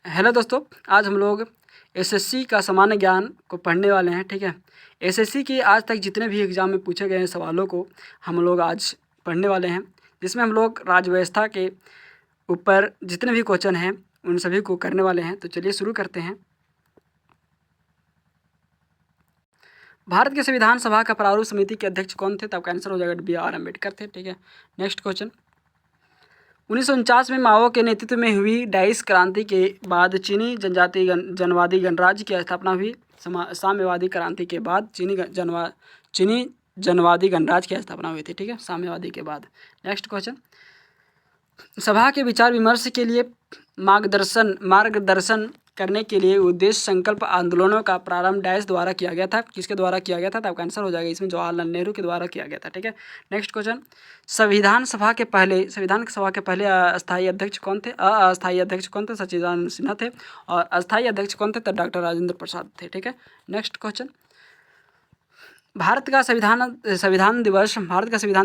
Hello दोस्तों, आज हम लोग एसएससी का सामान्य ज्ञान को पढ़ने वाले हैं। ठीक है, एसएससी की आज तक जितने भी एग्ज़ाम में पूछे गए सवालों को हम लोग आज पढ़ने वाले हैं, जिसमें हम लोग राज्य व्यवस्था के ऊपर जितने भी क्वेश्चन हैं उन सभी को करने वाले हैं। तो चलिए शुरू करते हैं। भारत के संविधान सभा का प्रारूप समिति के अध्यक्ष कौन थे? तो आपका आंसर हो जाएगा BR अम्बेडकर थे। ठीक है, नेक्स्ट क्वेश्चन। 1949 में माओ के नेतृत्व में हुई डाइस क्रांति के बाद चीनी जनवादी गणराज्य की स्थापना हुई। साम्यवादी क्रांति के बाद चीनी जनवादी गणराज्य की स्थापना हुई थी। ठीक है, साम्यवादी के बाद। Next question. सभा के विचार विमर्श के लिए मार्गदर्शन करने के लिए उद्देश्य संकल्प आंदोलनों का प्रारंभ डाइस द्वारा किया गया था। किसके द्वारा किया गया था? तो आपका आंसर हो जाएगा इसमें जवाहरलाल नेहरू के द्वारा किया गया था। ठीक है, नेक्स्ट क्वेश्चन। संविधान सभा के पहले अस्थायी अध्यक्ष कौन थे? अस्थायी अध्यक्ष कौन थे? सच्चिदानंद सिन्हा थे। और अस्थायी अध्यक्ष कौन थे? तो डॉक्टर राजेंद्र प्रसाद थे। ठीक है, नेक्स्ट क्वेश्चन। भारत का संविधान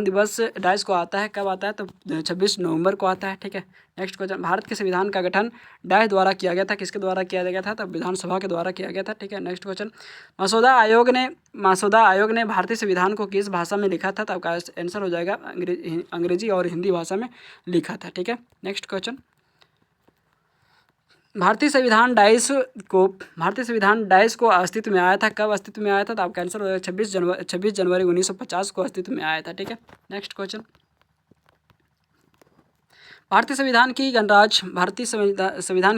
दिवस डाइस को आता है, कब आता है? तो 26 नवंबर को आता है। ठीक है, नेक्स्ट क्वेश्चन। भारत के संविधान का गठन डाइस द्वारा किया गया था। किसके द्वारा किया गया था? तो विधानसभा के द्वारा किया गया था। ठीक है, नेक्स्ट क्वेश्चन। मसौदा आयोग ने भारतीय संविधान को किस भाषा में लिखा था? तो आपका आंसर हो जाएगा अंग्रेजी और हिंदी भाषा में लिखा था। ठीक है, नेक्स्ट क्वेश्चन। भारतीय संविधान डाइस को अस्तित्व में आया था, कब अस्तित्व में आया था? तो आपका आंसर हो जाएगा 26 जनवरी 1950 को अस्तित्व में आया था। ठीक है, नेक्स्ट क्वेश्चन। भारतीय संविधान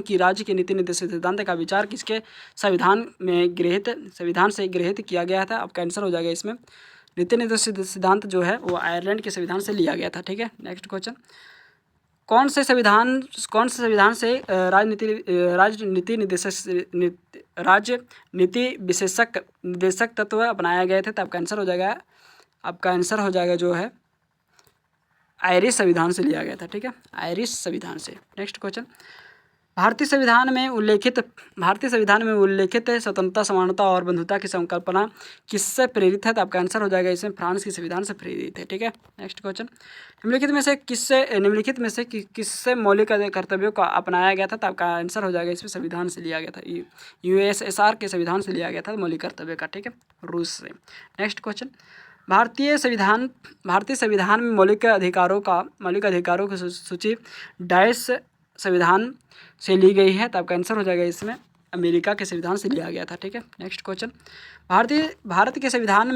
की राज्य के नीति निर्देशक सिद्धांत का विचार किसके संविधान से गृहीत किया गया था? आपका आंसर हो जाएगा इसमें नीति निर्देशक सिद्धांत जो है वो आयरलैंड के संविधान से लिया गया था। ठीक है, नेक्स्ट क्वेश्चन। कौन से संविधान से राजनीति विशेषक तत्व अपनाए गए थे? तो आपका आंसर हो जाएगा जो है आयरिश संविधान से लिया गया था। ठीक है, आयरिश संविधान से। Next question. भारतीय संविधान में उल्लेखित स्वतंत्रता, समानता और बंधुता की संकल्पना किससे प्रेरित है? तो आपका आंसर हो जाएगा इसमें फ्रांस के संविधान से प्रेरित है। ठीक है, नेक्स्ट क्वेश्चन। निम्नलिखित में से किससे मौलिक कर्तव्यों का अपनाया गया था? तो आपका आंसर हो जाएगा इसमें संविधान से लिया गया था। USSR के संविधान से लिया गया था मौलिक कर्तव्य का। ठीक है, रूस से। Next question. भारतीय संविधान में मौलिक अधिकारों की सूची डाइस संविधान से ली गई है। तो आपका आंसर हो जाएगा इसमें अमेरिका के संविधान से लिया गया था। ठीक है, नेक्स्ट क्वेश्चन। भारत के संविधान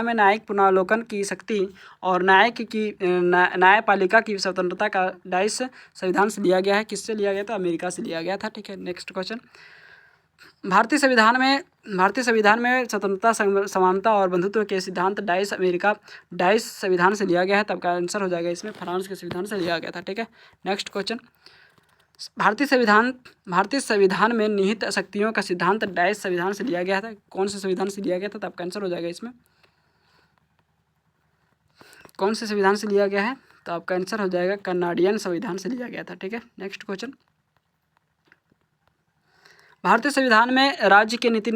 में न्यायिक पुनरावलोकन की शक्ति और न्यायपालिका की स्वतंत्रता का डाइस संविधान से लिया गया है। किससे लिया गया था? अमेरिका से लिया गया था। ठीक है, नेक्स्ट क्वेश्चन। भारतीय संविधान में स्वतंत्रता, समानता और बंधुत्व के सिद्धांत डाइस संविधान से लिया गया है। तब का आंसर हो जाएगा इसमें फ्रांस के संविधान से लिया गया था। ठीक है, नेक्स्ट क्वेश्चन। भारतीय संविधान में निहित शक्तियों का सिद्धांत डाइस संविधान से लिया गया था। कौन से संविधान से लिया गया था? तब का आंसर हो जाएगा इसमें कौन से संविधान से लिया गया है? तो आपका आंसर हो जाएगा कनाडियन संविधान से लिया गया था। ठीक है, नेक्स्ट क्वेश्चन। भारतीय संविधान में राज्य के नीति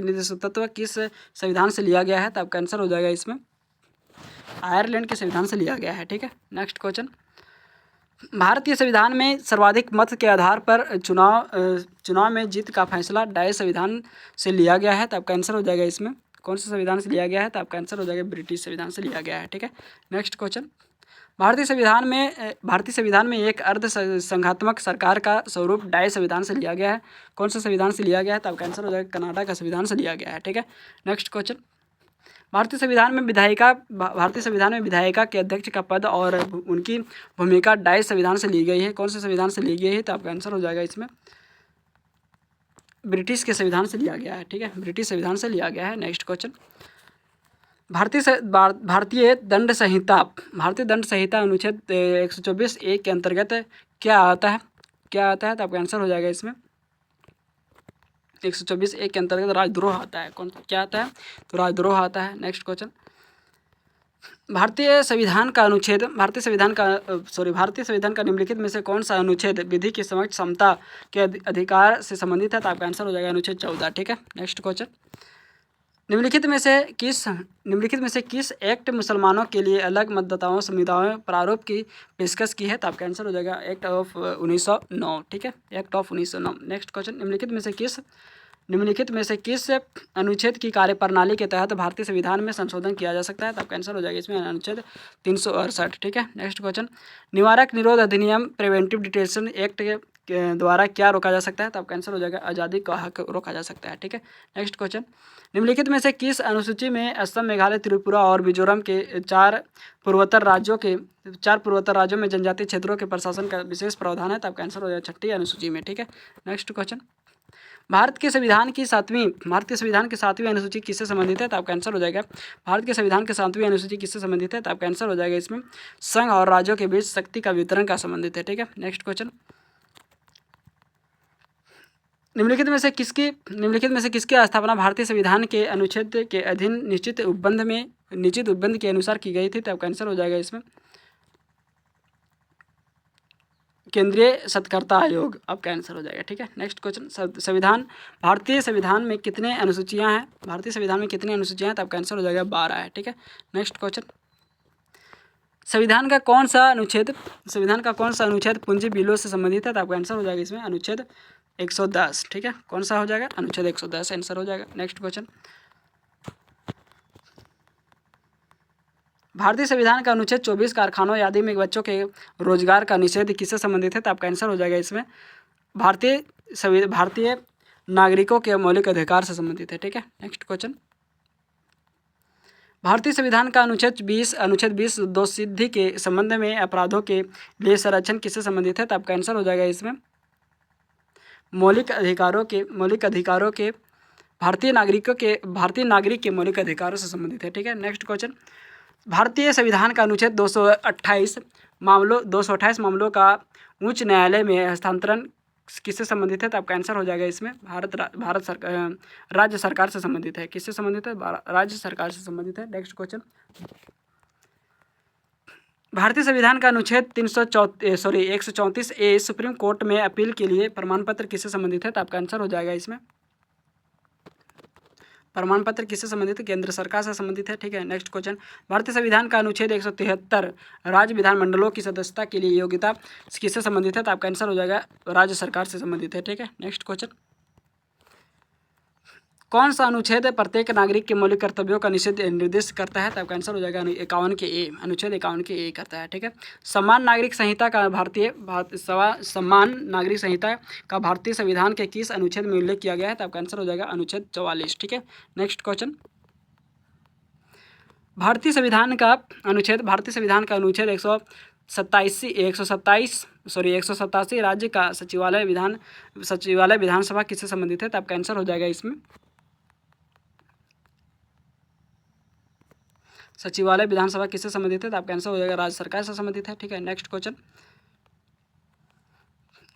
निर्देशक तत्व किस संविधान से लिया गया है? तो आपका आंसर हो जाएगा इसमें आयरलैंड के संविधान से लिया गया है। ठीक है, नेक्स्ट क्वेश्चन। भारतीय संविधान में सर्वाधिक मत के आधार पर चुनाव में जीत का फैसला डाइस संविधान से लिया गया है। तो आपका आंसर हो जाएगा इसमें कौन से संविधान से लिया गया है? तो आपका आंसर हो जाएगा ब्रिटिश संविधान से लिया गया है। ठीक है, नेक्स्ट क्वेश्चन। भारतीय संविधान में एक अर्ध संघात्मक सरकार का स्वरूप डाइस संविधान से लिया गया है। कौन से संविधान से लिया गया है? तो आपका आंसर हो जाएगा कनाडा का संविधान से लिया गया है। ठीक है, नेक्स्ट क्वेश्चन। भारतीय संविधान में विधायिका के अध्यक्ष का पद और उनकी भूमिका डाइस संविधान से ली गई है। कौन से संविधान से ली गई है? तो आपका आंसर हो जाएगा इसमें ब्रिटिश के संविधान से लिया गया है। ठीक है, ब्रिटिश संविधान से लिया गया है। Next question. भारतीय दंड संहिता अनुच्छेद 124(1) के अंतर्गत क्या आता है? तो आपका आंसर हो जाएगा इसमें 124(1) के अंतर्गत राजद्रोह आता है। क्या आता है? तो राजद्रोह आता है। Next question. भारतीय संविधान का निम्नलिखित में से कौन सा अनुच्छेद विधि की समक्ष समता के अधिकार से संबंधित है? तो आपका आंसर हो जाएगा अनुच्छेद 14। ठीक है, नेक्स्ट क्वेश्चन। निम्नलिखित में से किस एक्ट मुसलमानों के लिए अलग मतदाताओं संविधाओं प्रारूप की पेशकश की है? तो आपका आंसर हो जाएगा एक्ट ऑफ 1909। ठीक है, एक्ट ऑफ 1909। नेक्स्ट क्वेश्चन, निम्नलिखित में से किस अनुच्छेद की कार्यप्रणाली के तहत भारतीय संविधान में संशोधन किया जा सकता है? तो आपका आंसर हो जाएगा इसमें अनुच्छेद 368। ठीक है, नेक्स्ट क्वेश्चन, निवारक निरोध अधिनियम प्रिवेंटिव डिटेंशन एक्ट के द्वारा क्या रोका जा सकता है? तो आपका आंसर हो जाएगा आज़ादी का हक रोका जा सकता है। ठीक है, नेक्स्ट क्वेश्चन, निम्नलिखित में से किस अनुसूची में असम, मेघालय, त्रिपुरा और मिजोरम के चार पूर्वोत्तर राज्यों में जनजातीय क्षेत्रों के प्रशासन का विशेष प्रावधान है? तो आपका आंसर हो जाएगा छठी अनुसूची में। ठीक है, नेक्स्ट क्वेश्चन, भारत के संविधान की सातवीं अनुसूची किससे संबंधित है? तो आपका आंसर हो जाएगा भारत के संविधान की 7वीं अनुसूची किससे संबंधित है? तो आपका आंसर हो जाएगा इसमें संघ और राज्यों के बीच शक्ति का वितरण का संबंधित है। ठीक है, नेक्स्ट क्वेश्चन, निम्नलिखित में से किसकी स्थापना भारतीय संविधान के अनुच्छेद के अधीन निश्चित उपबंध के अनुसार की गई थी? तो आपका आंसर हो जाएगा इसमें केंद्रीय सत्कर्ता आयोग, आपका आंसर हो जाएगा। ठीक है, नेक्स्ट क्वेश्चन, भारतीय संविधान में कितने अनुसूचियां हैं? तो आपका आंसर हो जाएगा 12 है। ठीक है, नेक्स्ट क्वेश्चन, संविधान का कौन सा अनुच्छेद पूंजी बिलों से संबंधित है? तो आपका आंसर हो जाएगा इसमें अनुच्छेद 110। ठीक है, कौन सा हो जाएगा? अनुच्छेद 110 आंसर हो जाएगा। नेक्स्ट क्वेश्चन, भारतीय संविधान का अनुच्छेद 24 कारखानों आदि में बच्चों के रोजगार का निषेध किससे संबंधित है? तो आपका आंसर हो जाएगा इसमें भारतीय नागरिकों के मौलिक अधिकार से संबंधित है। ठीक है, नेक्स्ट क्वेश्चन, भारतीय संविधान का अनुच्छेद 20 दोषसिद्धि के संबंध में अपराधों के लिए संरक्षण किससे संबंधित है? तो आपका आंसर हो जाएगा इसमें मौलिक अधिकारों के भारतीय नागरिक के मौलिक अधिकारों से संबंधित है। ठीक है, नेक्स्ट क्वेश्चन, भारतीय संविधान का अनुच्छेद 228 मामलों का उच्च न्यायालय में हस्तांतरण किससे संबंधित है? तो आपका आंसर हो जाएगा इसमें राज्य सरकार से संबंधित है। किससे संबंधित है? राज्य सरकार से संबंधित है। नेक्स्ट क्वेश्चन, भारतीय संविधान का अनुच्छेद 134A सुप्रीम कोर्ट में अपील के लिए प्रमाण पत्र किससे संबंधित है? तो आपका आंसर हो जाएगा इसमें प्रमाण पत्र किससे संबंधित है? केंद्र सरकार से संबंधित है। ठीक है, नेक्स्ट क्वेश्चन, भारतीय संविधान का अनुच्छेद 173 राज्य विधानमंडलों की सदस्यता के लिए योग्यता किससे संबंधित है? तो आपका आंसर हो जाएगा राज्य सरकार से संबंधित है। ठीक है, नेक्स्ट क्वेश्चन, कौन सा अनुच्छेद प्रत्येक नागरिक के मौलिक कर्तव्यों का निषेध निर्दिष्ट करता है? तो आपका आंसर हो जाएगा अनुच्छेद 51 करता है। ठीक है, समान नागरिक संहिता का भारतीय संविधान के किस अनुच्छेद में उल्लेख किया गया है? तो आपका आंसर हो जाएगा अनुच्छेद 44। ठीक है, नेक्स्ट क्वेश्चन, भारतीय संविधान का अनुच्छेद 187 राज्य का सचिवालय विधानसभा किससे संबंधित है? तो आपका आंसर हो जाएगा इसमें सचिवालय विधानसभा किससे संबंधित है? तो आपका आंसर हो जाएगा राज्य सरकार से संबंधित है। ठीक है, नेक्स्ट क्वेश्चन,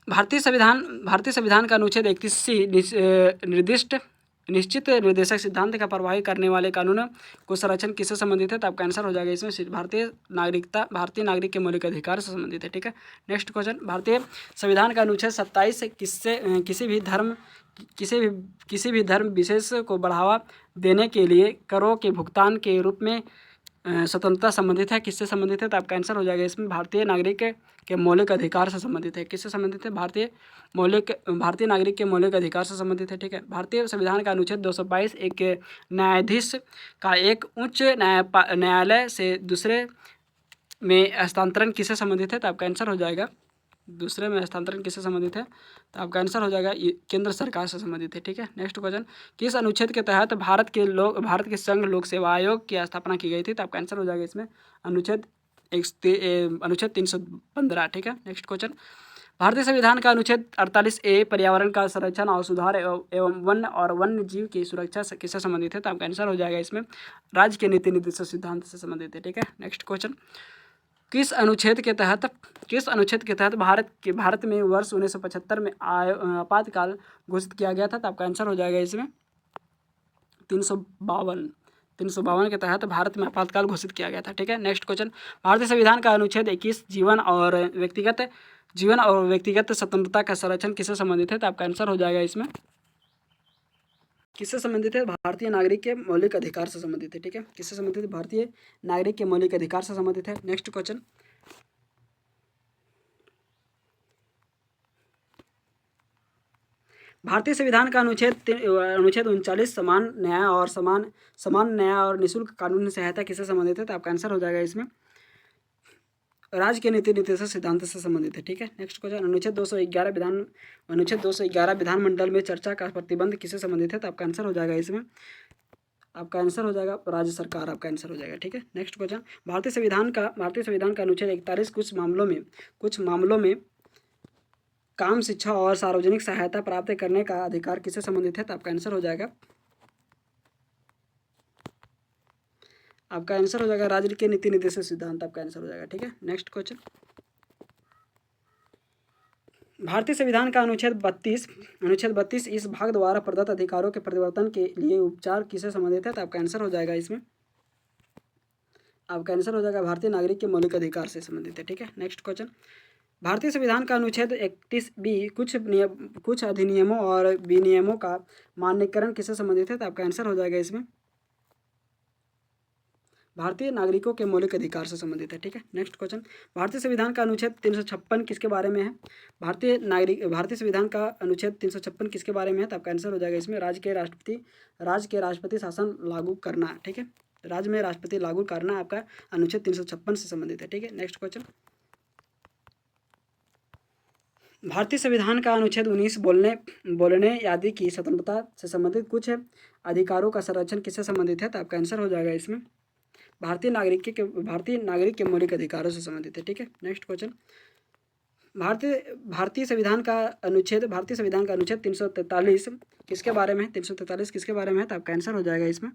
भारतीय संविधान का अनुच्छेद 31 निश्चित निर्देशक सिद्धांत का प्रभावी करने वाले कानून को संरक्षण किससे संबंधित है? तो आपका आंसर हो जाएगा इसमें भारतीय नागरिक के मौलिक अधिकार से संबंधित है। ठीक है, नेक्स्ट क्वेश्चन, भारतीय संविधान का अनुच्छेद 27 किसी भी धर्म विशेष को बढ़ावा देने के लिए करों के भुगतान के रूप में स्वतंत्रता संबंधित है। किससे संबंधित है? तो आपका आंसर हो जाएगा इसमें भारतीय नागरिक के मौलिक अधिकार से संबंधित है। किससे संबंधित है? भारतीय नागरिक के मौलिक अधिकार से संबंधित है। ठीक है, भारतीय संविधान का अनुच्छेद 222 एक न्यायाधीश का एक उच्च न्यायालय से दूसरे में हस्तांतरण किससे संबंधित है? तो आपका आंसर हो जाएगा दूसरे में हस्तांतरण किससे संबंधित है? तो आपका आंसर हो जाएगा केंद्र सरकार से संबंधित है। ठीक है, नेक्स्ट क्वेश्चन, किस अनुच्छेद के तहत भारत के संघ लोक सेवा आयोग की स्थापना की गई थी? तो आपका आंसर हो जाएगा इसमें अनुच्छेद 315। ठीक है, नेक्स्ट क्वेश्चन, भारतीय संविधान का अनुच्छेद 48A पर्यावरण का संरक्षण और सुधार एवं वन्य जीव की सुरक्षा से किससे संबंधित है? तो आपका आंसर हो जाएगा इसमें राज्य के नीति निर्देशक सिद्धांत से संबंधित है। ठीक है, नेक्स्ट क्वेश्चन, किस अनुच्छेद के तहत भारत में वर्ष 1975 में आपातकाल घोषित किया गया था? तो आपका आंसर हो जाएगा इसमें 352 के तहत भारत में आपातकाल घोषित किया गया था। ठीक है, नेक्स्ट क्वेश्चन, भारतीय संविधान का अनुच्छेद 21 जीवन और व्यक्तिगत स्वतंत्रता का संरक्षण किससे संबंधित है? तो आपका आंसर हो जाएगा इसमें किससे संबंधित है? भारतीय नागरिक के मौलिक अधिकार से संबंधित है। ठीक है, किससे संबंधित है? भारतीय नागरिक के मौलिक अधिकार से संबंधित है। नेक्स्ट क्वेश्चन, भारतीय संविधान का अनुच्छेद 39 समान न्याय और निःशुल्क कानूनी सहायता किससे संबंधित है? तो आपका आंसर हो जाएगा इसमें राज्य के नीति निर्देशक सिद्धांत से संबंधित है। ठीक है, नेक्स्ट क्वेश्चन, अनुच्छेद 211 विधानमंडल में चर्चा का प्रतिबंध किससे संबंधित है? तो आपका आंसर हो जाएगा इसमें, आपका आंसर हो जाएगा राज्य सरकार, आपका आंसर हो जाएगा। ठीक है, नेक्स्ट क्वेश्चन, भारतीय संविधान का अनुच्छेद 41 कुछ मामलों में काम, शिक्षा और सार्वजनिक सहायता प्राप्त करने का अधिकार किससे संबंधित है? तो आपका आंसर हो जाएगा, आपका आंसर हो जाएगा राज्य के नीति निर्देशक सिद्धांत, आपका आंसर हो जाएगा। ठीक है, नेक्स्ट क्वेश्चन, भारतीय संविधान का अनुच्छेद 32 इस भाग द्वारा प्रदत्त अधिकारों के परिवर्तन के लिए उपचार किससे संबंधित है? तो आपका आंसर हो जाएगा इसमें, आपका आंसर हो जाएगा भारतीय नागरिक के मौलिक अधिकार से संबंधित है। ठीक है, नेक्स्ट क्वेश्चन, भारतीय संविधान का अनुच्छेद 31B कुछ अधिनियमों और विनियमों का मान्यकरण किससे संबंधित है? तो आपका आंसर हो जाएगा इसमें भारतीय नागरिकों के मौलिक अधिकार से संबंधित है। ठीक है, नेक्स्ट क्वेश्चन, भारतीय संविधान का अनुच्छेद 356 किसके बारे में है? भारतीय संविधान का अनुच्छेद 356 किसके बारे में है? तो आपका आंसर हो जाएगा इसमें राज्य के राष्ट्रपति शासन लागू करना। ठीक है, राज्य में राष्ट्रपति लागू करना आपका अनुच्छेद 356 से संबंधित है। ठीक है, नेक्स्ट क्वेश्चन, भारतीय संविधान का अनुच्छेद 19 बोलने आदि की स्वतंत्रता से संबंधित कुछ अधिकारों का संरक्षण किससे संबंधित है? तो आपका आंसर हो जाएगा इसमें भारतीय नागरिक के मौलिक अधिकारों से संबंधित है। ठीक है, नेक्स्ट क्वेश्चन, भारतीय संविधान का अनुच्छेद 343 किसके बारे में है? 343 किसके बारे में है? तो आपका आंसर हो जाएगा इसमें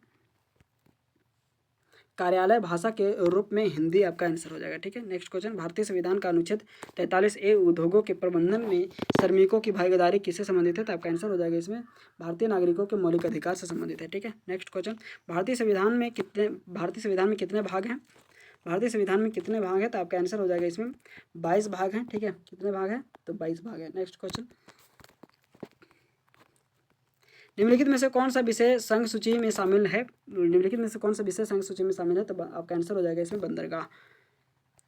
कार्यालय भाषा के रूप में हिंदी, आपका आंसर हो जाएगा। ठीक है, नेक्स्ट क्वेश्चन, भारतीय संविधान का अनुच्छेद 43A उद्योगों के प्रबंधन में श्रमिकों की भागीदारी किससे संबंधित है? तो आपका आंसर हो जाएगा इसमें भारतीय नागरिकों के मौलिक अधिकार से संबंधित है। ठीक है, नेक्स्ट क्वेश्चन, भारतीय संविधान में कितने भाग हैं? भारतीय संविधान में कितने भाग हैं? तो आपका आंसर हो जाएगा इसमें 22 भाग हैं। ठीक है, कितने भाग हैं? तो 22 भाग हैं। नेक्स्ट क्वेश्चन, निम्नलिखित में से कौन सा विषय संघ सूची में शामिल है? निम्नलिखित में से कौन सा विषय संघ सूची में शामिल है? तो आपका आंसर हो जाएगा इसमें बंदरगाह।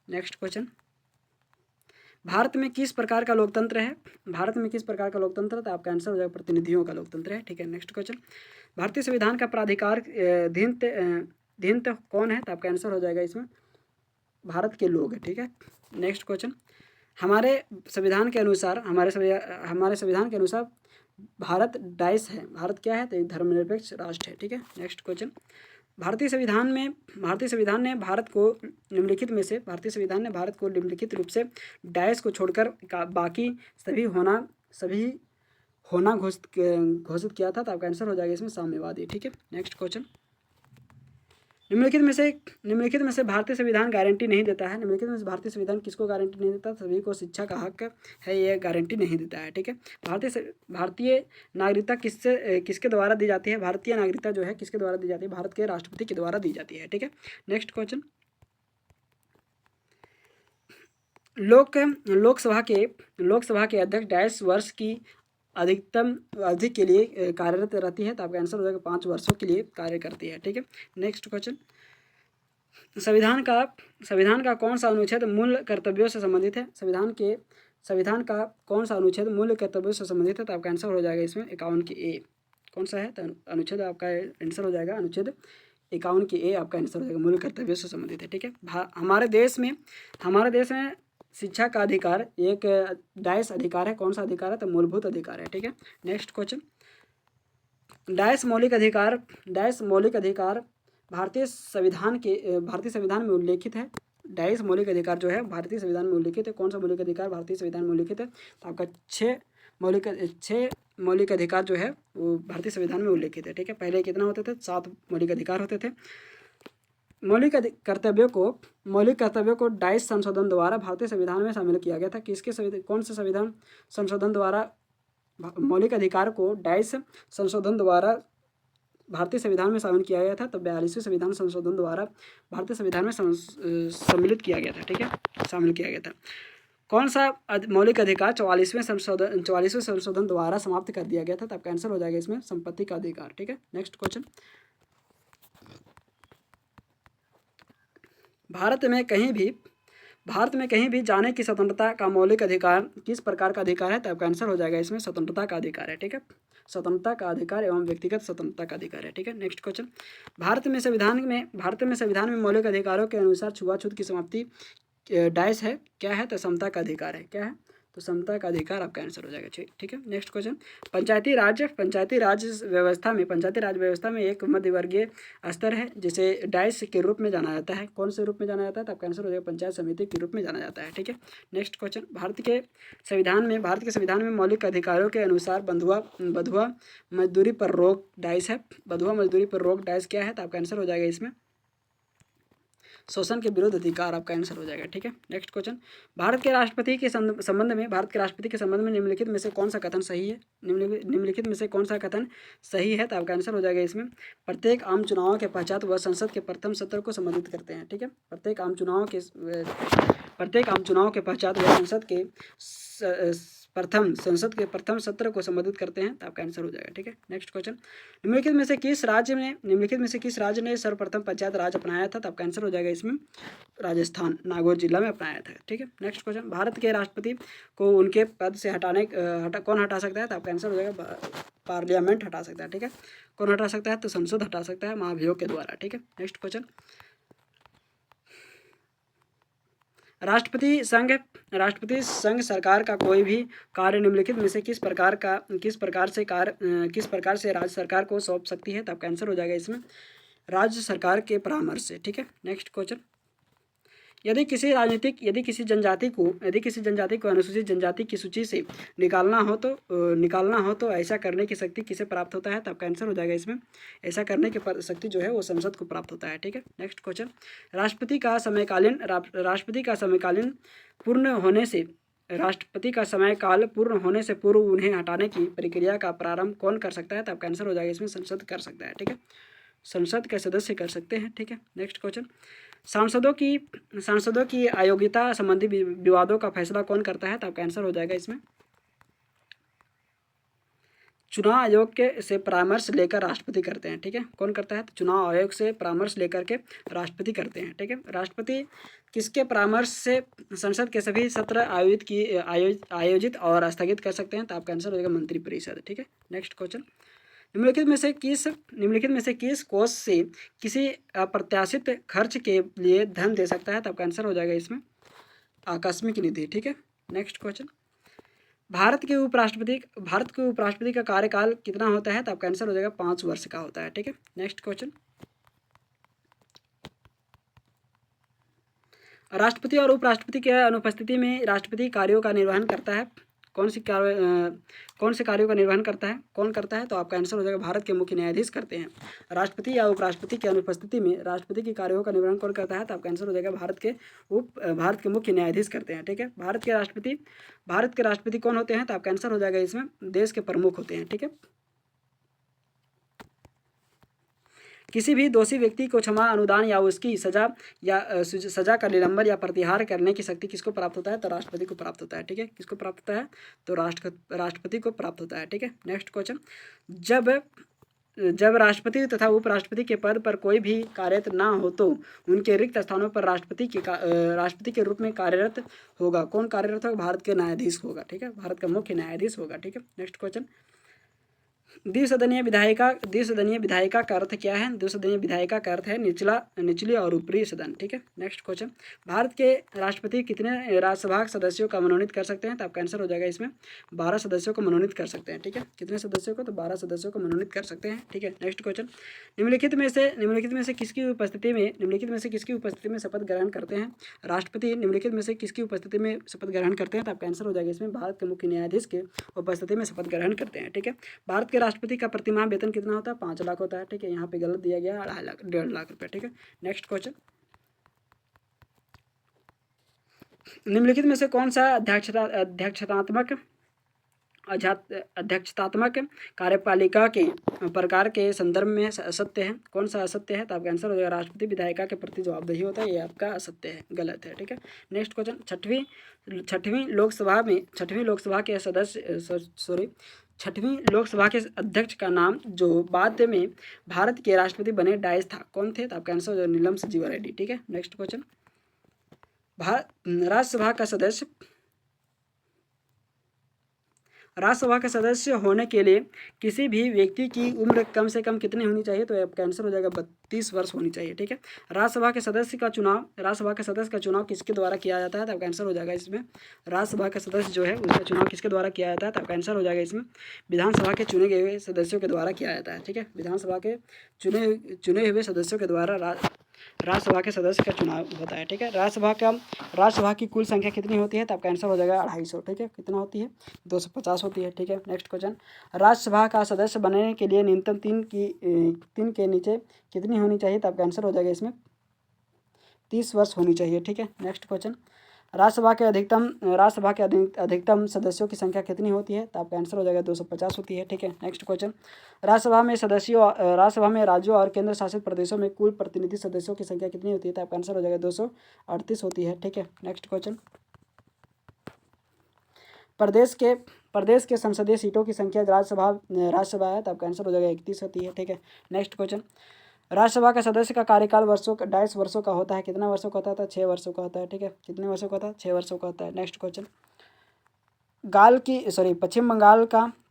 नेक्स्ट क्वेश्चन, भारत में किस प्रकार का लोकतंत्र है? भारत में किस प्रकार का लोकतंत्र है? तो आपका आंसर हो जाएगा प्रतिनिधियों का लोकतंत्र है। ठीक है, नेक्स्ट क्वेश्चन, भारतीय संविधान का प्राधिकार अधीनता कौन है? तो आपका आंसर हो जाएगा इसमें भारत के लोग है। ठीक है, नेक्स्ट क्वेश्चन, हमारे संविधान के अनुसार भारत डाइस है। भारत क्या है? तो एक धर्मनिरपेक्ष राष्ट्र है। ठीक है, नेक्स्ट क्वेश्चन, भारतीय संविधान ने भारत को निम्नलिखित रूप से डाइस को छोड़कर बाकी सभी होना घोषित किया था। तो आपका आंसर हो जाएगा इसमें साम्यवादी। ठीक है, नेक्स्ट क्वेश्चन, निम्नलिखित में से भारतीय संविधान गारंटी नहीं देता है। निम्नलिखित में से भारतीय संविधान किसको गारंटी नहीं देता? सभी को शिक्षा का हक है, ये गारंटी नहीं देता है। ठीक है, भारतीय नागरिकता किसके द्वारा दी जाती है? भारतीय नागरिकता जो है किसके द्वारा दी जाती है? भारत के राष्ट्रपति के द्वारा दी जाती है। ठीक है, नेक्स्ट क्वेश्चन, लोकसभा के अध्यक्ष 22 वर्ष की अधिकतम अवधि के लिए कार्यरत रहती है। तो आपका आंसर हो जाएगा 5 वर्षों के लिए कार्य करती है। ठीक है, नेक्स्ट क्वेश्चन, संविधान का कौन सा अनुच्छेद मूल कर्तव्यों से संबंधित है? संविधान का कौन सा अनुच्छेद मूल कर्तव्यों से संबंधित है? तो आपका आंसर हो जाएगा इसमें 51 की ए। कौन सा है? तो अनुच्छेद आपका आंसर हो जाएगा अनुच्छेद 51 की ए, आपका आंसर हो जाएगा मूल कर्तव्यों से संबंधित है। ठीक है, हमारे देश में शिक्षा का अधिकार एक डाइस अधिकार है। कौन सा अधिकार है? तो मूलभूत अधिकार है। ठीक है, नेक्स्ट क्वेश्चन, डाइस मौलिक अधिकार भारतीय संविधान में उल्लेखित है। डाइस मौलिक अधिकार जो है भारतीय संविधान में उल्लेखित है। कौन सा मौलिक अधिकार भारतीय संविधान में उल्लेखित है? तो आपका 6 मौलिक अधिकार जो है वो भारतीय संविधान में उल्लेखित है। ठीक है, पहले कितना होते थे? 7 मौलिक अधिकार होते थे। मौलिक कर्तव्यों को डाइस संशोधन द्वारा भारतीय संविधान में शामिल किया गया था। कौन से संविधान संशोधन द्वारा मौलिक अधिकार को डाइस संशोधन द्वारा भारतीय संविधान में शामिल किया गया था? तो 42वें संविधान संशोधन द्वारा भारतीय संविधान में सम्मिलित किया गया था। ठीक है, शामिल किया गया था। कौन सा मौलिक अधिकार 44वें संशोधन द्वारा समाप्त कर दिया गया था? तो आपका आंसर हो जाएगा इसमें संपत्ति का अधिकार। ठीक है, नेक्स्ट क्वेश्चन। भारत में कहीं भी जाने की स्वतंत्रता का मौलिक अधिकार किस प्रकार का अधिकार है? तो आपका आंसर हो जाएगा इसमें स्वतंत्रता का अधिकार है। ठीक है, स्वतंत्रता का अधिकार एवं व्यक्तिगत स्वतंत्रता का अधिकार है। ठीक है, नेक्स्ट क्वेश्चन। भारत में संविधान में मौलिक अधिकारों के अनुसार छुआछूत की समाप्ति डाइस है, क्या है? तो समता का अधिकार है। क्या है? तो समता का अधिकार आपका आंसर हो जाएगा। ठीक है, नेक्स्ट क्वेश्चन। पंचायती राज व्यवस्था में एक मध्यवर्गीय स्तर है जिसे डाइस के रूप में जाना जाता है। कौन से रूप में जाना जाता है? तो आपका आंसर हो जाएगा पंचायत समिति के रूप में जाना जाता है। ठीक है, नेक्स्ट क्वेश्चन। भारत के संविधान में मौलिक अधिकारों के अनुसार बंधुआ मजदूरी पर रोक डाइस है। बंधुआ मजदूरी पर रोक डाइस क्या है? तो आपका आंसर हो जाएगा इसमें शोषण के विरुद्ध अधिकार आपका आंसर हो जाएगा। ठीक है, नेक्स्ट क्वेश्चन। भारत के राष्ट्रपति के संबंध में निम्नलिखित में से कौन सा कथन सही है? निम्नलिखित में से कौन सा कथन सही है? तो आपका आंसर हो जाएगा इसमें प्रत्येक आम चुनाव के पश्चात वह संसद के प्रथम सत्र को संबोधित करते हैं। ठीक है, प्रत्येक आम चुनाव के पश्चात वह संसद के प्रथम सत्र को संबोधित करते हैं। तो आपका आंसर हो जाएगा। ठीक है, नेक्स्ट क्वेश्चन। निम्नलिखित में से किस राज्य ने सर्वप्रथम पंचायत राज अपनाया था? तो आपका आंसर हो जाएगा इसमें राजस्थान, नागौर जिला में अपनाया था। ठीक है, नेक्स्ट क्वेश्चन। भारत के राष्ट्रपति को उनके पद से कौन हटा सकता है? तो आपका आंसर हो जाएगा पार्लियामेंट हटा सकता है। ठीक है, कौन हटा सकता है? तो संसद हटा सकता है महाभियोग के द्वारा। ठीक है, नेक्स्ट क्वेश्चन। राष्ट्रपति संघ सरकार का कोई भी कार्य निम्नलिखित में से किस प्रकार से राज्य सरकार को सौंप सकती है? तो आपका आंसर हो जाएगा इसमें राज्य सरकार के परामर्श से। ठीक है, नेक्स्ट क्वेश्चन। यदि किसी जनजाति को अनुसूचित जनजाति की सूची से निकालना हो तो ऐसा करने की शक्ति किसे प्राप्त होता है? तो आपका आंसर हो जाएगा इसमें ऐसा करने की शक्ति जो है वो संसद को प्राप्त होता है। ठीक है, नेक्स्ट क्वेश्चन। राष्ट्रपति का समयकाल पूर्ण होने से पूर्व उन्हें हटाने की प्रक्रिया का प्रारंभ कौन कर सकता है? तो आपका आंसर हो जाएगा इसमें संसद कर सकता है। ठीक है, संसद के सदस्य कर सकते हैं। ठीक है, नेक्स्ट क्वेश्चन। सांसदों की अयोग्यता संबंधी विवादों का फैसला कौन करता है? तो आपका आंसर हो जाएगा इसमें चुनाव आयोग से परामर्श लेकर राष्ट्रपति करते हैं। ठीक है, कौन करता है? तो चुनाव आयोग से परामर्श लेकर के राष्ट्रपति करते हैं। ठीक है, राष्ट्रपति किसके परामर्श से संसद के सभी सत्र आयोजित और स्थगित कर सकते हैं? तो आपका आंसर हो जाएगा मंत्रिपरिषद। ठीक है, नेक्स्ट क्वेश्चन। निम्नलिखित में से किस कोष से किसी अप्रत्याशित खर्च के लिए धन दे सकता है? तो आपका आंसर हो जाएगा इसमें आकस्मिक निधि। ठीक है, नेक्स्ट क्वेश्चन। भारत के उपराष्ट्रपति का कार्यकाल कितना होता है? तो आपका आंसर हो जाएगा 5 वर्ष का होता है। ठीक है, नेक्स्ट क्वेश्चन। राष्ट्रपति और उपराष्ट्रपति के अनुपस्थिति में राष्ट्रपति कार्यों का निर्वहन करता है। कौन से कार्यों का निर्वहन करता है? कौन करता है? तो आपका आंसर हो जाएगा भारत के मुख्य न्यायाधीश करते हैं। राष्ट्रपति या उपराष्ट्रपति की अनुपस्थिति में राष्ट्रपति के कार्यों का निर्वहन कौन करता है? तो आपका आंसर हो जाएगा भारत के मुख्य न्यायाधीश करते हैं। ठीक है, भारत के राष्ट्रपति कौन होते हैं? तो आपका आंसर हो जाएगा इसमें देश के प्रमुख होते हैं। ठीक है, किसी भी दोषी व्यक्ति को क्षमा, अनुदान या उसकी सजा का निलंबन या प्रत्याहार करने की शक्ति किसको प्राप्त होता है? तो राष्ट्रपति को प्राप्त होता है। ठीक है, किसको प्राप्त होता है? तो राष्ट्रपति को प्राप्त होता है। ठीक है, नेक्स्ट क्वेश्चन। जब राष्ट्रपति तथा उपराष्ट्रपति के पद पर कोई भी कार्यरत ना हो तो उनके रिक्त स्थानों पर राष्ट्रपति के रूप में कार्यरत होगा। कौन कार्यरत होगा? भारत के न्यायाधीश होगा। ठीक है, भारत का मुख्य न्यायाधीश होगा। ठीक है, नेक्स्ट क्वेश्चन। द्विसदनीय विधायिका का अर्थ क्या है? द्विसदनीय विधायिका का अर्थ है निचली और ऊपरी सदन। ठीक है, नेक्स्ट क्वेश्चन। भारत के राष्ट्रपति कितने राज्यसभा सदस्यों का मनोनीत कर सकते हैं? तो आपका आंसर हो जाएगा इसमें 12 सदस्यों को मनोनीत कर सकते हैं। ठीक है, कितने सदस्यों को? तो 12 सदस्यों को मनोनीत कर सकते हैं। ठीक है, नेक्स्ट क्वेश्चन। निम्नलिखित में से किसकी उपस्थिति में शपथ ग्रहण करते हैं राष्ट्रपति? निम्नलिखित में से किसकी उपस्थिति में शपथ ग्रहण करते हैं? तो आपका आंसर हो जाएगा इसमें भारत के मुख्य न्यायाधीश के उपस्थिति में शपथ ग्रहण करते हैं। ठीक है, भारत के राष्ट्रपति का प्रतिमाह वेतन कितना होता है? 5 लाख होता है। ठीक है, यहाँ पे गलत दिया गया 1.5 लाख रुपए। ठीक है, नेक्स्ट क्वेश्चन। निम्नलिखित में से कौन सा अध्यक्षतात्मक अध्यक्षतात्मक कार्यपालिका के प्रकार के संदर्भ में असत्य है। कौन सा असत्य है? तो आपका आंसर हो जाएगा राष्ट्रपति विधायिका के प्रति जवाबदेही होता है, ये आपका असत्य है, गलत है। ठीक है, नेक्स्ट क्वेश्चन, छठवीं लोकसभा के सदस्य छठवीं लोकसभा के अध्यक्ष का नाम जो बाद में भारत के राष्ट्रपति बने डाइस था, कौन थे? तो आपका आंसर हो जाएगा नीलम संजीवा रेड्डी। ठीक है, नेक्स्ट क्वेश्चन, राज्यसभा का सदस्य होने के लिए किसी भी व्यक्ति की उम्र कम से कम कितनी होनी चाहिए? तो आपका आंसर हो जाएगा 32 वर्ष होनी चाहिए। ठीक है, राज्यसभा के सदस्य का चुनाव किसके द्वारा किया जाता है? तो आपका आंसर हो जाएगा इसमें राज्यसभा का सदस्य जो है उसका चुनाव किसके द्वारा किया जाता है? तो आपका आंसर हो जाएगा इसमें विधानसभा के चुने गए हुए सदस्यों के द्वारा किया जाता है। ठीक है, विधानसभा के चुने हुए सदस्यों के द्वारा राज्यसभा के सदस्य का चुनाव होता है। ठीक है, राज्यसभा की कुल संख्या कितनी होती है? तो आपका आंसर हो जाएगा 250। ठीक है, कितना होती है? 250 होती है। ठीक है, नेक्स्ट क्वेश्चन, राज्यसभा का सदस्य बनने के लिए न्यूनतम 3 के नीचे कितनी होनी चाहिए? तो आपका आंसर हो जाएगा इसमें 30 वर्ष होनी चाहिए। ठीक है, नेक्स्ट क्वेश्चन, राज्यसभा के अधिकतम सदस्यों की संख्या कितनी होती है? तो आपका आंसर हो जाएगा 250 होती है। ठीक है, नेक्स्ट क्वेश्चन, राज्यसभा में राज्यों और केंद्र शासित प्रदेशों में कुल प्रतिनिधि सदस्यों की संख्या कितनी होती है? तो आपका आंसर हो जाएगा 238 होती है। ठीक है, नेक्स्ट क्वेश्चन, प्रदेश के संसदीय सीटों की संख्या राज्यसभा है, तो आपका आंसर हो जाएगा 31 होती है। ठीक है, नेक्स्ट क्वेश्चन, राज्यसभा का सदस्य का कार्यकाल 22 वर्षों का होता है, कितना वर्षों का होता है? 6 वर्षों का होता है। ठीक है, कितने वर्षों का होता है? 6 वर्षों का होता है। नेक्स्ट क्वेश्चन,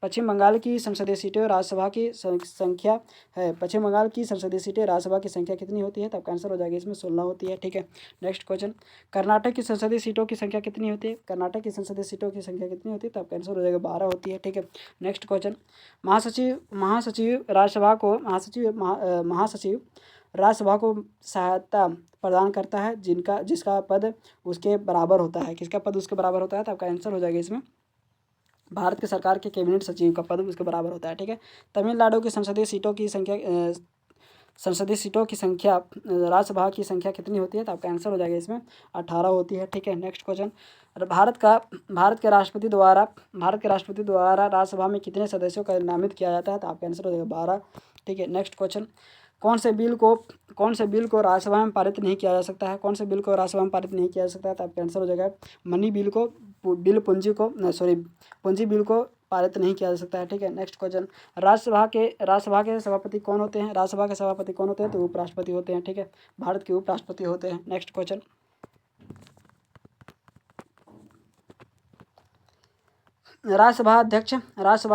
पश्चिम बंगाल की संसदीय सीटें राज्यसभा की संख्या है, पश्चिम बंगाल की संसदीय सीटें राज्यसभा की संख्या कितनी होती है? तो आपका आंसर हो जाएगा इसमें 16 होती है। ठीक है, नेक्स्ट क्वेश्चन, कर्नाटक की संसदीय सीटों की संख्या कितनी होती है? कर्नाटक की संसदीय सीटों की संख्या कितनी होती है? तो आपका आंसर हो जाएगा 12 होती है। ठीक है, नेक्स्ट क्वेश्चन, महासचिव राज्यसभा को सहायता प्रदान करता है जिसका पद उसके बराबर होता है, किसका पद उसके बराबर होता है? तो आपका आंसर हो जाएगा इसमें भारत के सरकार के कैबिनेट सचिव का पद उसके बराबर होता है। ठीक है, तमिलनाडु की संसदीय सीटों की संख्या राज्यसभा की संख्या कितनी होती है? तो आपका आंसर हो जाएगा इसमें 18 होती है। ठीक है, नेक्स्ट क्वेश्चन, भारत के राष्ट्रपति द्वारा राज्यसभा में कितने सदस्यों का नामित किया जाता है? तो आपका आंसर हो जाएगा 12। ठीक है, नेक्स्ट क्वेश्चन, कौन से बिल को राज्यसभा में पारित नहीं किया जा सकता है? कौन से बिल को राज्यसभा में पारित नहीं किया जा सकता है? तो आपका आंसर हो जाएगा पूंजी बिल को पारित नहीं किया जा सकता है। ठीक है, नेक्स्ट क्वेश्चन, राज्यसभा के सभापति कौन होते हैं? राज्यसभा के सभापति कौन होते हैं? तो उपराष्ट्रपति होते हैं। ठीक है, भारत के उपराष्ट्रपति होते हैं। नेक्स्ट क्वेश्चन, राज्यसभा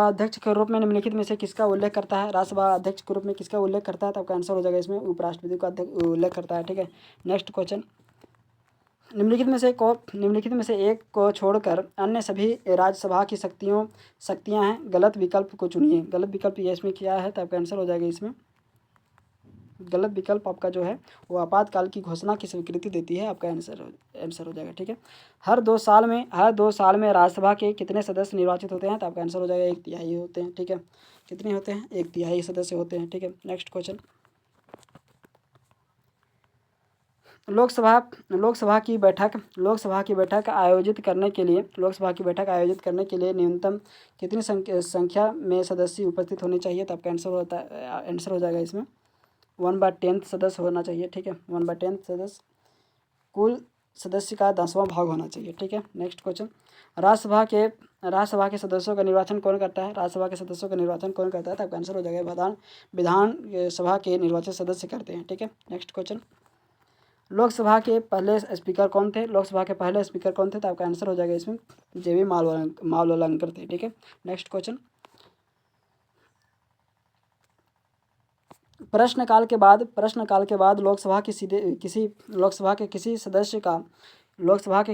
अध्यक्ष के रूप में निम्नलिखित में से किसका उल्लेख करता है? राज्यसभा अध्यक्ष के रूप में किसका उल्लेख करता है? तो आपका आंसर हो जाएगा इसमें उपराष्ट्रपति का उल्लेख करता है। ठीक है, नेक्स्ट क्वेश्चन, निम्नलिखित में से एक को छोड़कर अन्य सभी राज्यसभा की शक्तियां हैं, गलत विकल्प को चुनिए। गलत विकल्प ये इसमें क्या है? तो आपका आंसर हो जाएगा इसमें गलत विकल्प आपका जो है वो आपातकाल की घोषणा की स्वीकृति देती है, आपका आंसर हो जाएगा। ठीक है, हर 2 साल में राज्यसभा के कितने सदस्य निर्वाचित होते हैं? तो आपका आंसर हो जाएगा 1/3 होते हैं। ठीक है, कितने होते हैं? 1/3 सदस्य होते हैं। ठीक है, नेक्स्ट क्वेश्चन, लोकसभा की बैठक आयोजित करने के लिए न्यूनतम कितनी संख्या में सदस्य उपस्थित होने चाहिए? तो आपका आंसर हो जाएगा इसमें 1/10 सदस्य होना चाहिए। ठीक है, 1/10 सदस्य, कुल सदस्य का 10वां भाग होना चाहिए। ठीक है, नेक्स्ट क्वेश्चन, राज्यसभा के सदस्यों का निर्वाचन कौन करता है? राज्यसभा के सदस्यों का निर्वाचन कौन करता है? तो आपका आंसर हो जाएगा विधान सभा के निर्वाचित सदस्य करते हैं। ठीक है, नेक्स्ट क्वेश्चन, लोकसभा के पहले स्पीकर कौन थे? तो आपका आंसर हो जाएगा इसमें JV मावलंकर थे। ठीक है, नेक्स्ट क्वेश्चन, प्रश्नकाल के बाद लोकसभा के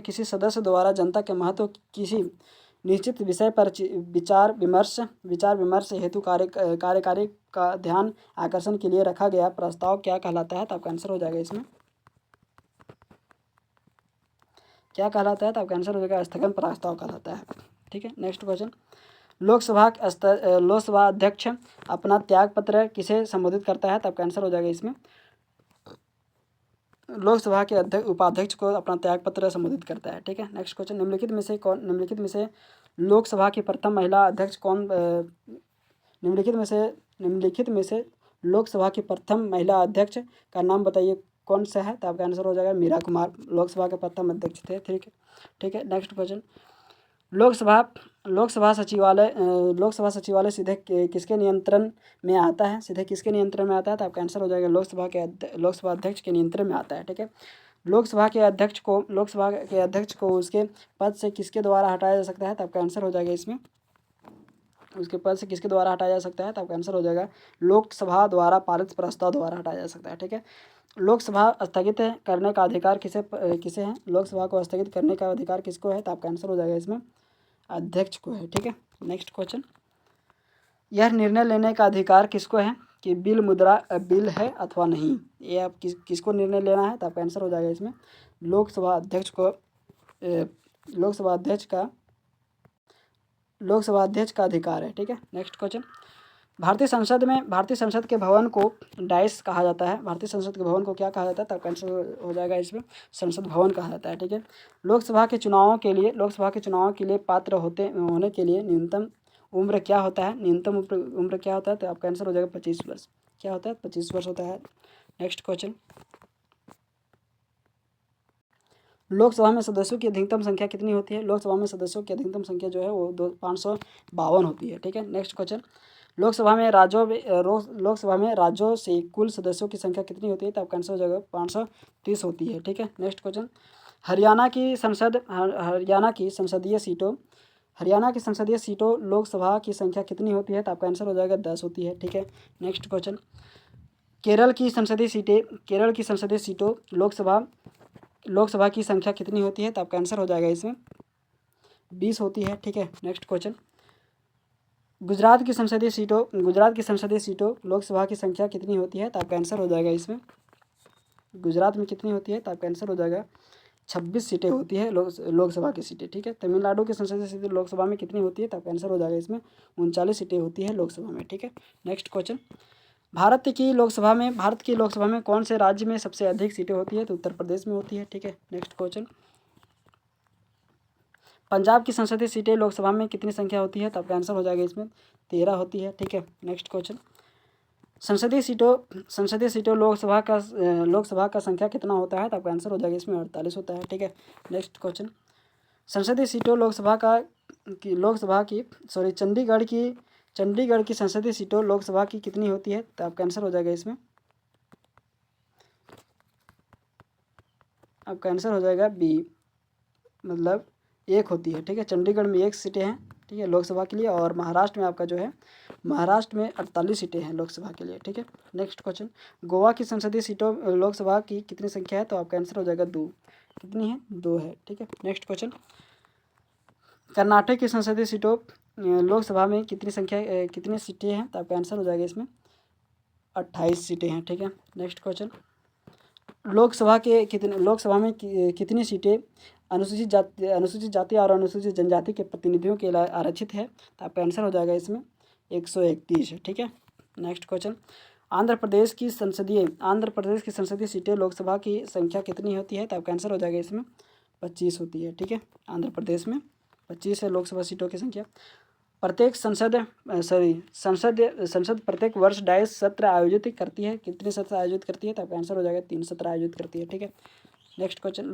किसी सदस्य द्वारा जनता के महत्व किसी निश्चित विषय पर विचार विमर्श हेतु कार्यकारी का ध्यान आकर्षण के लिए रखा गया प्रस्ताव क्या कहलाता है? तो आपका आंसर हो जाएगा इसमें क्या कहलाता है? तो आपका आंसर हो जाएगा स्थगन प्रस्ताव कहलाता है। ठीक है, नेक्स्ट क्वेश्चन, लोकसभा अध्यक्ष अपना त्याग पत्र किसे संबोधित करता है? तो आपका आंसर हो जाएगा इसमें लोकसभा के उपाध्यक्ष को अपना त्याग पत्र संबोधित करता है। ठीक है, नेक्स्ट क्वेश्चन, निम्नलिखित में से लोकसभा की प्रथम महिला अध्यक्ष कौन निम्नलिखित में से लोकसभा की प्रथम महिला अध्यक्ष का नाम बताइए कौन सा है? तो आपका आंसर हो जाएगा मीरा कुमार, लोकसभा के प्रथम अध्यक्ष थे। ठीक है। नेक्स्ट क्वेश्चन, लोकसभा लोकसभा सचिवालय सीधे किसके नियंत्रण में आता है? सीधे किसके नियंत्रण में आता है? तो आपका आंसर हो जाएगा लोकसभा अध्यक्ष के नियंत्रण में आता है। ठीक है। लोकसभा के अध्यक्ष को उसके पद से किसके द्वारा हटाया जा सकता है? तो आपका आंसर हो जाएगा इसमें उसके पद से किसके द्वारा हटाया जा सकता है? तो आपका आंसर हो जाएगा लोकसभा द्वारा पारित प्रस्ताव द्वारा हटाया जा सकता है। ठीक है। लोकसभा स्थगित करने का अधिकार किसे है? लोकसभा को स्थगित करने का अधिकार किसको है? तो आपका आंसर हो जाएगा इसमें अध्यक्ष को है। ठीक है। नेक्स्ट क्वेश्चन, यह निर्णय लेने का अधिकार किसको है कि बिल है अथवा नहीं? ये आप किसको निर्णय लेना है? तो आपका आंसर हो जाएगा इसमें लोकसभा अध्यक्ष को लोकसभा अध्यक्ष का अधिकार है। ठीक है। नेक्स्ट क्वेश्चन, भारतीय संसद के भवन को डाइस कहा जाता है। भारतीय संसद के भवन को क्या कहा जाता है? तो आपका आंसर हो जाएगा इसमें संसद भवन कहा जाता है। ठीक है। लोकसभा के चुनावों के लिए पात्र होने के लिए न्यूनतम उम्र क्या होता है? न्यूनतम उम्र क्या होता है? तो आपका आंसर हो जाएगा 25 वर्ष। क्या होता है? 25 वर्ष होता है। नेक्स्ट क्वेश्चन, लोकसभा में सदस्यों की अधिकतम संख्या कितनी होती है? लोकसभा में सदस्यों की अधिकतम संख्या जो है वो 552 होती है। ठीक है। नेक्स्ट क्वेश्चन, लोकसभा में राज्यों से कुल सदस्यों की संख्या कितनी होती है? तो आपका आंसर हो जाएगा 530 होती है। ठीक है। नेक्स्ट क्वेश्चन, हरियाणा की संसदीय सीटों लोकसभा की संख्या कितनी होती है? तो आपका आंसर हो जाएगा 10 होती है। ठीक है। नेक्स्ट क्वेश्चन, केरल की संसदीय सीटों लोकसभा की संख्या कितनी होती है? तो आपका आंसर हो जाएगा इसमें 20 होती है। ठीक है। नेक्स्ट क्वेश्चन, गुजरात की संसदीय सीटों लोकसभा की संख्या कितनी होती है? तो आपका आंसर हो जाएगा इसमें गुजरात में कितनी होती है? तो आपका आंसर हो जाएगा 26 सीटें होती है लोकसभा की सीटें। ठीक है। तमिलनाडु की संसदीय सीटें लोकसभा में कितनी होती है? तो आपका आंसर हो जाएगा इसमें 39 सीटें होती है लोकसभा में। ठीक है। नेक्स्ट क्वेश्चन, भारत की लोकसभा में कौन से राज्य में सबसे अधिक सीटें होती है? तो उत्तर प्रदेश में होती है। ठीक है। नेक्स्ट क्वेश्चन, पंजाब की संसदीय सीटें लोकसभा में कितनी संख्या होती है? तो आपका आंसर हो जाएगा इसमें 13 होती है। ठीक है। नेक्स्ट क्वेश्चन, संसदीय सीटों लोकसभा का संख्या कितना होता है? तो आपका आंसर हो जाएगा इसमें 48 होता है। ठीक है। नेक्स्ट क्वेश्चन, संसदीय सीटों चंडीगढ़ की संसदीय सीटों लोकसभा की कितनी होती है? तो आपका आंसर हो जाएगा इसमें आपका आंसर हो जाएगा बी, मतलब 1 होती है। ठीक है। चंडीगढ़ में 1 सीटें हैं। ठीक है, लोकसभा के लिए। और महाराष्ट्र में आपका जो है महाराष्ट्र में 48 सीटें हैं लोकसभा के लिए। ठीक है। नेक्स्ट क्वेश्चन, गोवा की संसदीय सीटों लोकसभा की कितनी संख्या है? तो आपका आंसर हो जाएगा 2। कितनी है? 2 है। ठीक है। नेक्स्ट क्वेश्चन, कर्नाटक की संसदीय सीटों लोकसभा में कितनी सीटें हैं? तो आपका आंसर हो जाएगा इसमें 28 सीटें हैं। ठीक है। नेक्स्ट क्वेश्चन, लोकसभा में कितनी सीटें अनुसूचित जाति और अनुसूचित जनजाति के प्रतिनिधियों के लिए आरक्षित है? तो आपका आंसर हो जाएगा इसमें 131 है। ठीक है। नेक्स्ट क्वेश्चन, आंध्र प्रदेश की संसदीय सीटें लोकसभा की संख्या कितनी होती है? तो आपका आंसर हो जाएगा इसमें 25 होती है। ठीक है। आंध्र प्रदेश में 25 है लोकसभा सीटों की संख्या। संसद प्रत्येक वर्ष 22 सत्र आयोजित करती है। कितने सत्र आयोजित करती है? तो आपका आंसर हो जाएगा 3 सत्र आयोजित करती है। ठीक है। नेक्स्ट क्वेश्चन,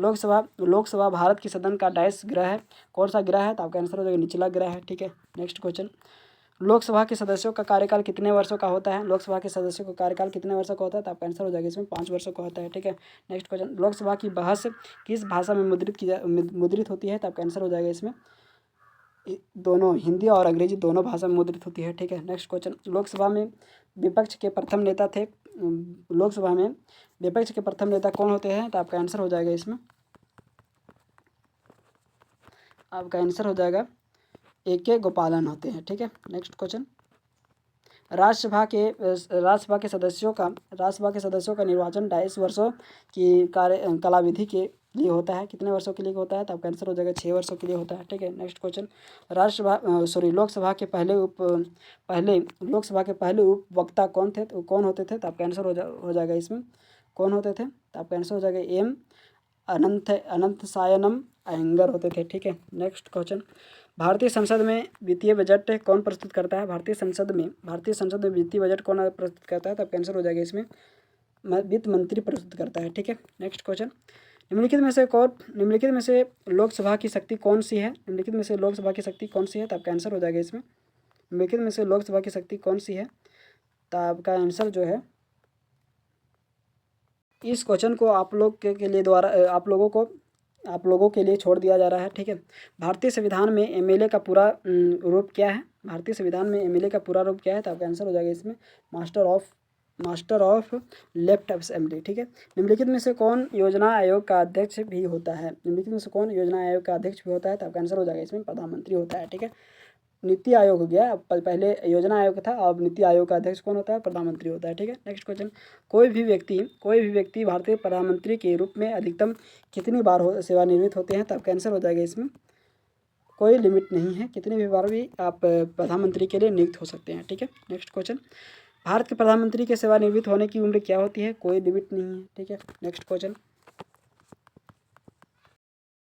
लोकसभा भारत की सदन का डायस ग्रह है। कौन सा ग्रह है? तो आपका आंसर हो जाएगा निचला ग्रह है। ठीक है। नेक्स्ट क्वेश्चन, लोकसभा के सदस्यों का कार्यकाल कितने वर्षों का होता है? लोकसभा के सदस्यों का कार्यकाल कितने वर्षों का होता है? तो आपका आंसर हो जाएगा इसमें 5 वर्षों का होता है। ठीक है। नेक्स्ट क्वेश्चन, लोकसभा की बहस किस भाषा में मुद्रित होती है? तो आपका आंसर हो जाएगा इसमें दोनों, हिंदी और अंग्रेजी दोनों भाषा में मुद्रित होती है। ठीक है। नेक्स्ट क्वेश्चन, लोकसभा में विपक्ष के प्रथम नेता कौन होते हैं? तो आपका आंसर हो जाएगा इसमें AK गोपालन होते हैं। ठीक है। नेक्स्ट क्वेश्चन, राज्यसभा के सदस्यों का निर्वाचन 2.5 वर्षों की कालावधि के लिए होता है। कितने वर्षों के लिए होता है? तो आपका आंसर हो जाएगा 6 वर्षों के लिए होता है। ठीक है। नेक्स्ट क्वेश्चन, लोकसभा के पहले उप वक्ता कौन होते थे? तो आपका आंसर हो जाएगा इसमें कौन होते थे? तो आपका आंसर हो जाएगा M अनंतसायनम अयंगर होते थे। ठीक है। नेक्स्ट क्वेश्चन, भारतीय संसद में वित्तीय बजट कौन प्रस्तुत करता है? भारतीय संसद में वित्तीय बजट कौन प्रस्तुत करता है? तो आपका आंसर हो जाएगा इसमें वित्त मंत्री प्रस्तुत करता है। ठीक है, नेक्स्ट क्वेश्चन, निम्नलिखित में से लोकसभा की शक्ति कौन सी है? निम्नलिखित में से लोकसभा की शक्ति कौन सी है? तो आपका आंसर हो जाएगा इसमें निम्नलिखित में से लोकसभा की शक्ति कौन सी है? तो आपका आंसर जो है, इस क्वेश्चन को आप लोगों के लिए छोड़ दिया जा रहा है। ठीक है, भारतीय संविधान में एमएलए का पूरा रूप क्या है? भारतीय संविधान में एमएलए का पूरा रूप क्या है? तो आपका आंसर हो जाएगा इसमें मास्टर ऑफ लेफ्ट असेंबली। ठीक है, निम्नलिखित में से कौन योजना आयोग का अध्यक्ष भी होता है? निम्नलिखित में से कौन योजना आयोग का अध्यक्ष भी होता है? तो आपका आंसर हो जाएगा इसमें प्रधानमंत्री होता है। ठीक है, नीति आयोग हो गया, पहले योजना आयोग था, अब नीति आयोग का अध्यक्ष कौन होता है? प्रधानमंत्री होता है। ठीक है, नेक्स्ट क्वेश्चन, कोई भी व्यक्ति भारतीय प्रधानमंत्री के रूप में अधिकतम कितनी बार सेवानिवृत्त होते हैं? तो आपका आंसर हो जाएगा इसमें कोई लिमिट नहीं है, कितनी भी बार भी आप प्रधानमंत्री के लिए नियुक्त हो सकते हैं। ठीक है, नेक्स्ट क्वेश्चन, भारत के प्रधानमंत्री के सेवानिवृत्त होने की उम्र क्या होती है? कोई लिमिट नहीं है। ठीक है, नेक्स्ट क्वेश्चन,